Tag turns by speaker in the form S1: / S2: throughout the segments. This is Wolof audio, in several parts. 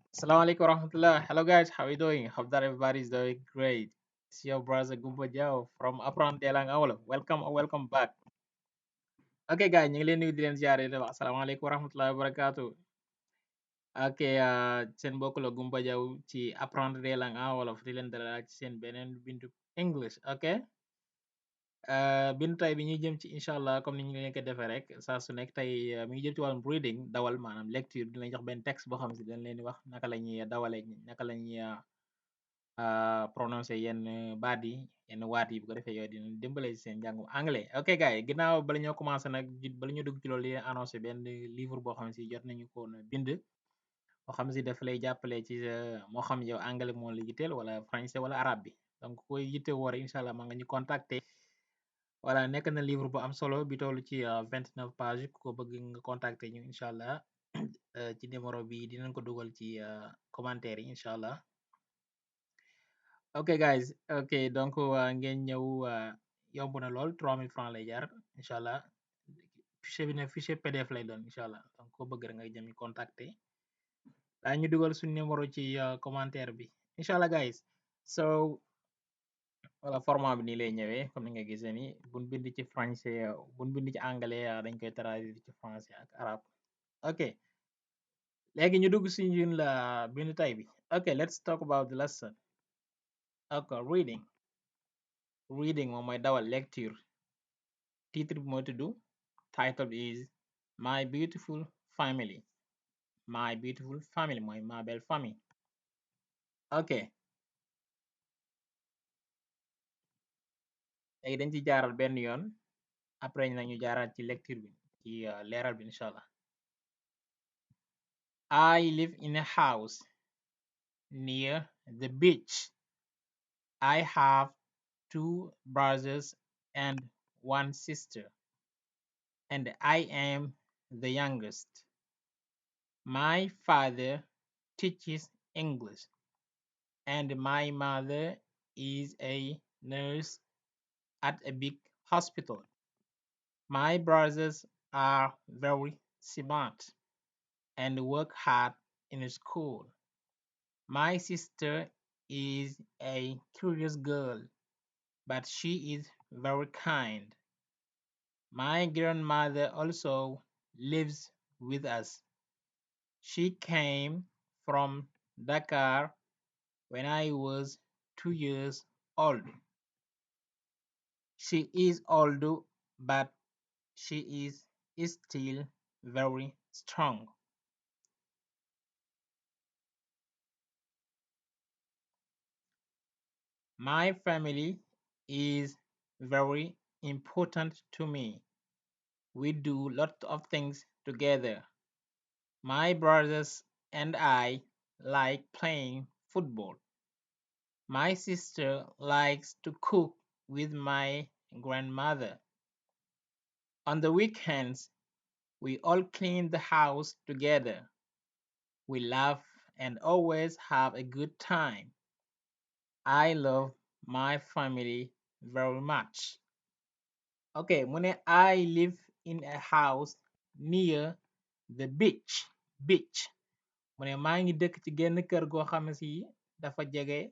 S1: Assalamu alaikum warahmatullah. Hello guys, how are you doing? Hope that everybody is doing great. It's your brother Gumbo Jao from Apprendre, Wolof. Welcome back. Okay guys, ñu ngi leen nuyu di leen ziare di wax asalaamaaleykum wa rahmatullahi wa barakatuh. Ok, seen mbokk la Gumbo Jao ci Apprendre langue en wolof di leen dalal ci seen beneen bindu English. Ok, bindu tay bi ñuy jëm ci incha allah comme ni ñu leen ko defee rek saa su nekk tey mi ngi jëm ci wàllum reading dawal maanaam lecture dinañ jox benn texte boo xam si dañ leen di wax naka la ñuy dawalee naka la ñuy prononcer yenn baat yi yenn waat yi bu ko defee yooyu dina dimbale ci seen njàngum anglais. Ok gars yi ginnaaw bala ñoo commencé nag bala ñu dugg ci loolu di leen annoncé benn livre boo xam ne si jot nañu ko woon bind boo xam si dafa lay jàppale ci moo xam yow anglais moo la yitteel wala français wala arabe bi donc koy yitte woore incha allah ma nga ñu contacter. Voilà, nekk na livre bu am solo bi toll ci 29 pages ku ko bëgg nga contacter ñu incha allah ci numéro bi dinañ ko dugal ci commentaire yi incha allah. Ok guys, ok donc ngeen ñëw yomb na lool 3000 francs lay jar incha allah. Fichier bi ne fichier PDF lay doon incha allah donc ko bëgg rek nga jëm ñu contacter daa ñu dugal suñu numéro ci commentaire bi incha allah guys. So wala format bi nii lay ñëwee comme ni nga gisee ni buñ bind ci français buñ bind ci anglais dañ koy traduire ci français ak arabe. Ok, léegi ñu dugg si ñun la bindu tay bi. Ok, let's talk about the lesson. Ok, reading moom mooy dawal lecture. Titre bi mooy tuddu title bi is my beautiful family. My beautiful family mooy ma belle famille. Ok, léegi dañ ci jaaral benn yoon après nañu jaaraat ci lecture bi ci leeral bi incha allah. I live in a house near the beach. I have two brothers and one sister, and I am the youngest. My father teaches English, and my mother is a nurse at a big hospital. My brothers are very smart and work hard in school. My sister is a curious girl, but she is very kind. My grandmother also lives with us. She came from Dakar when I was 2 years old. She is old, but she is still very strong. My family is very important to me. We do lots of things together. My brothers and I like playing football. My sister likes to cook with my grandmother. On the weekends, we all clean the house together. We laugh and always have a good time. I love my family very much. Okay, mu ne I live in a house near the beach. Beach. Mu ne maa ngi dëkk ci genn kër goo xam ne si dafa jege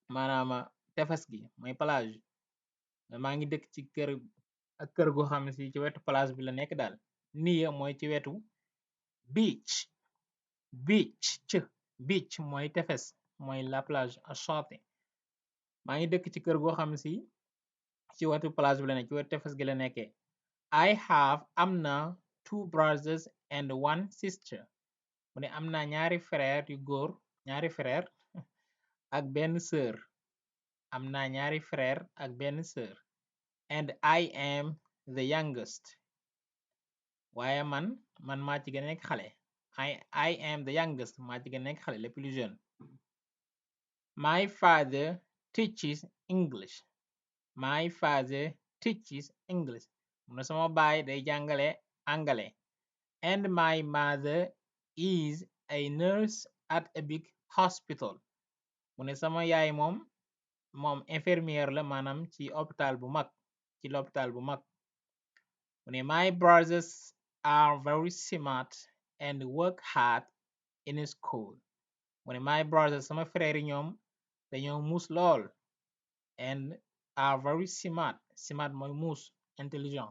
S1: maanaam tefes gi mooy plage. Maa ngi dëkk ci kër ak kër goo xam ne si ci wetu plage bi la nekk daal. Near mooy ci wetu beach. Beach beach mooy tefes mooy la plage à chanter. Maa ngi dëkk ci kër goo xam ne si ci wetu plage bi la nekk ci wetu tefes gi la nekkee. I have am na two brothers and one sister. Mu ne am na ñaari frère yu góor ñaari frère ak benn sœur. Am na ñaari frère ak benn sœur. And I am the youngest. Waaye man maa ci gën a nekk xale. I am the youngest maa ci gën a nekk xale le plus jeune. My father teaches English. My father teaches English. Mu ne sama baay day jàngale angale. And my mother is a nurse at a big hospital. Mu ne sama yaay moom infirmière la maanaam ci hôpital bu mag ci l'hôpital bu mag. Mu ne my brothers are very smart and work hard in school. mu ne my brothers sama frère yi ñoom dañoo muus lool and are very smart. Smart mooy muus, intelligent,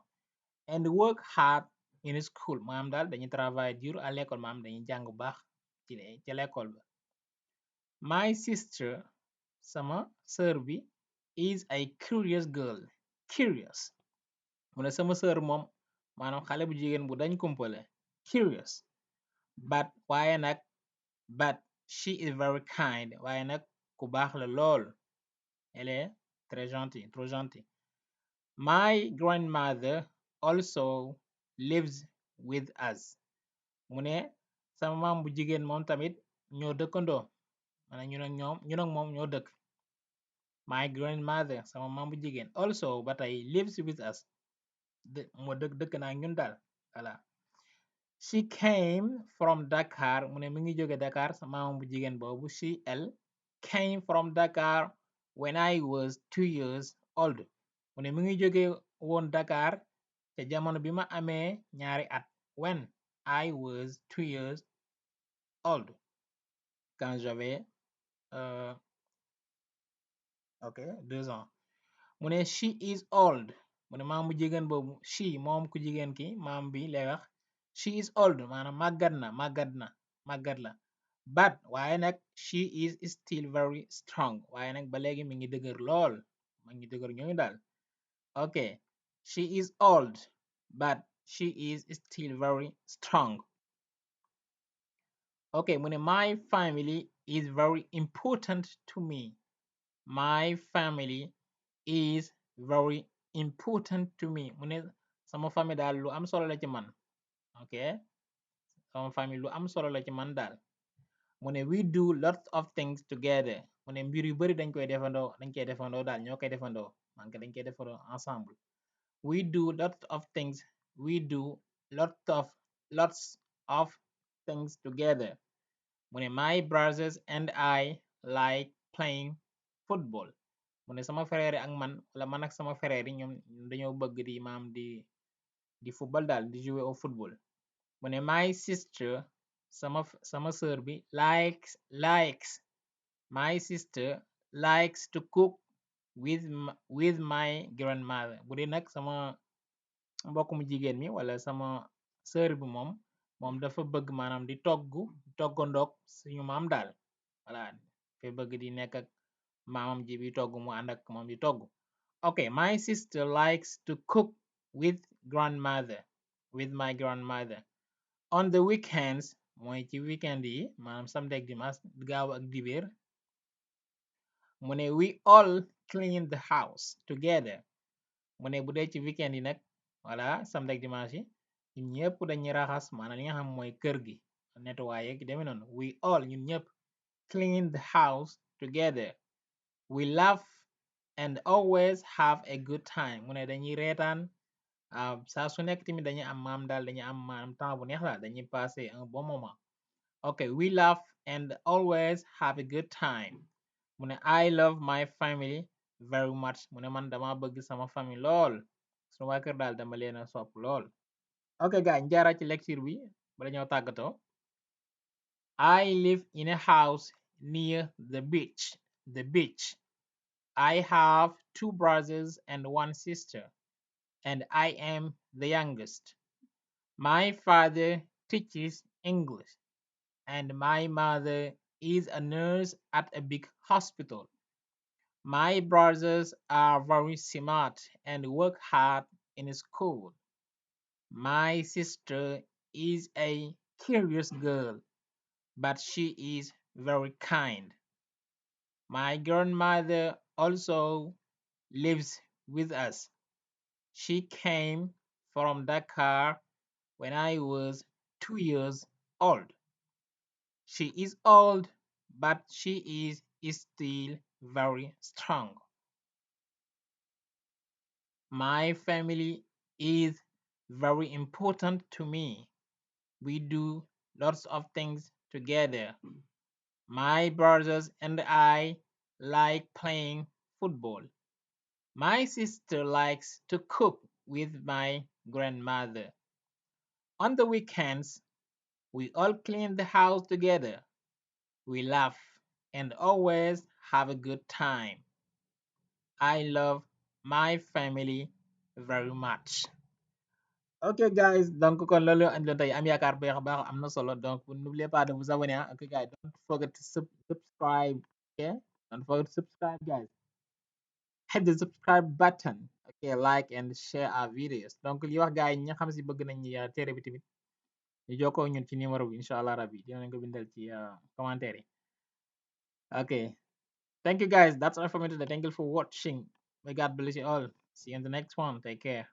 S1: and work hard in school maanaam daal dañuy travail dur à l'école maanaam dañuy jàng bu baax ci l'école ba. My sister sama sœur bi is a curious girl. Curious mu ne sama sœur moom maanaam xale bu jigéen bu dañ kumpale. Curious but waaye nag but she is very kind waaye nag ku baax la lool. Elle est très gentille, trop gentille. My grandmother also lives with us. Mu ne sama maam bu jigéen moom tamit ñoo dëkkandoo maanaam ñun ak moom ñoo dëkk. My grandmother sama maam bu jigéen also ba tey lives with us. Moo dëkk naa ñun daal voilà. She came from Dakar mu ne mi ngi jóge Dakar sama maam bu jigéen boobu she elle came from Dakar when I was 2 years old. Mu ne mi ngi jóge woon Dakar te jamono bi ma amee ñaari at. When I was 2 years old. Quand j'avais euh, ok 2 ans. Mu ne she is old. Mu ne maam bu jigéen boobu she moom ku jigéen ki maam bi lay wax she is old maanaam màggat la but waaye nag she is still very strong waaye nag ba léegi mi ngi dëgër lool mi ngi dëgër ñooñu daal. Okay, she is old but she is still very strong. Okay, mu ne my family is very important to me. My family is very important to me. Mu ne sama famille daal lu am solo la ci man. Okay, sama famille lu am solo la ci man daal. Mu ne we do lots of things together. Mu ne mbir yu bari dañ koy defandoo daal ñoo koy defandoo man dañ koy defandoo ensemble. We do lots of things. We do lots of things together. Mu ne my brothers and I like playing football. Mu ne sama frère ak man wala man ak sama frère yi ñoom dañoo bëgg di maam di football daal di jouer au football. Mu ne my sister sama sœur bi likes my sister likes to cook with my grandmother. Bu dee nag sama mbokk mu jigéen mi wala sama sœur bi moom dafa bëgg maanaam di toggandoog suñu maam daal voilà fa bëgg di nekk ak maamam ji bi togg mu ànd ak moom di togg. Okay, my sister likes to cook with my grandmother. On the weekends mooy ci weekend yi maanaam samedi ak dimanche gaaw ak dibeer mu ne we all clean the house together. Mu ne bu dee ci weekend yi nag voilà samedi ak dimanche yi ñun ñëpp dañuy raxas maanaam li nga xam mooy kër gi nettoyé gi demee noonu. We all ñun ñëpp clean the house together. We laugh and always have a good time. Mu ne dañuy reetaan saa su nekk tamit dañuy am maam daal dañuy am maanaam temps bu neex daal dañuy passer un bon moment. Okay, we laugh and always have a good time. Mu ne I love my family very much. Mu ne man dama bëgg sama famille lool suma waa kër daal dama leen a sopp lool. Ok gars ñu jaaraat ci lecture bi bala ñoo tàggatoo. I live in a house near the beach. The beach. I have 2 brothers and 1 sister, and I am the youngest. My father teaches English, and my mother is a nurse at a big hospital. My brothers are very smart and work hard in school. My sister is a curious girl, but she is very kind. My grandmother also lives with us. She came from Dakar when I was 2 years old. She is old, but she is still very strong. My family is very important to me. We do lots of things together. My brothers and I like playing football. My sister likes to cook with my grandmother. On the weekends, we all clean the house together. we laugh, and always have a good time. I love my family very much. Okay guys, donc kon loolu andi loon tey am yaakaar bu baax a baax am na solo donc n'oubliez pas de vous abonner ah. Okay guys, don't forget to subscribe. Okay, don't forget to subscribe guys. Hit the subscribe button. Okay, like and share our videos. Donc li wax gars yi ñi nga xam si bëgg nañ téere bi tamit ñu jokkoo ñun ci numéro bi incha allah rabbi dina leen ko bindal ci commentaire yi. Okay, thank you guys. That's all for me today. Thank you for watching. May God bless you all. See you in the next one. Take care.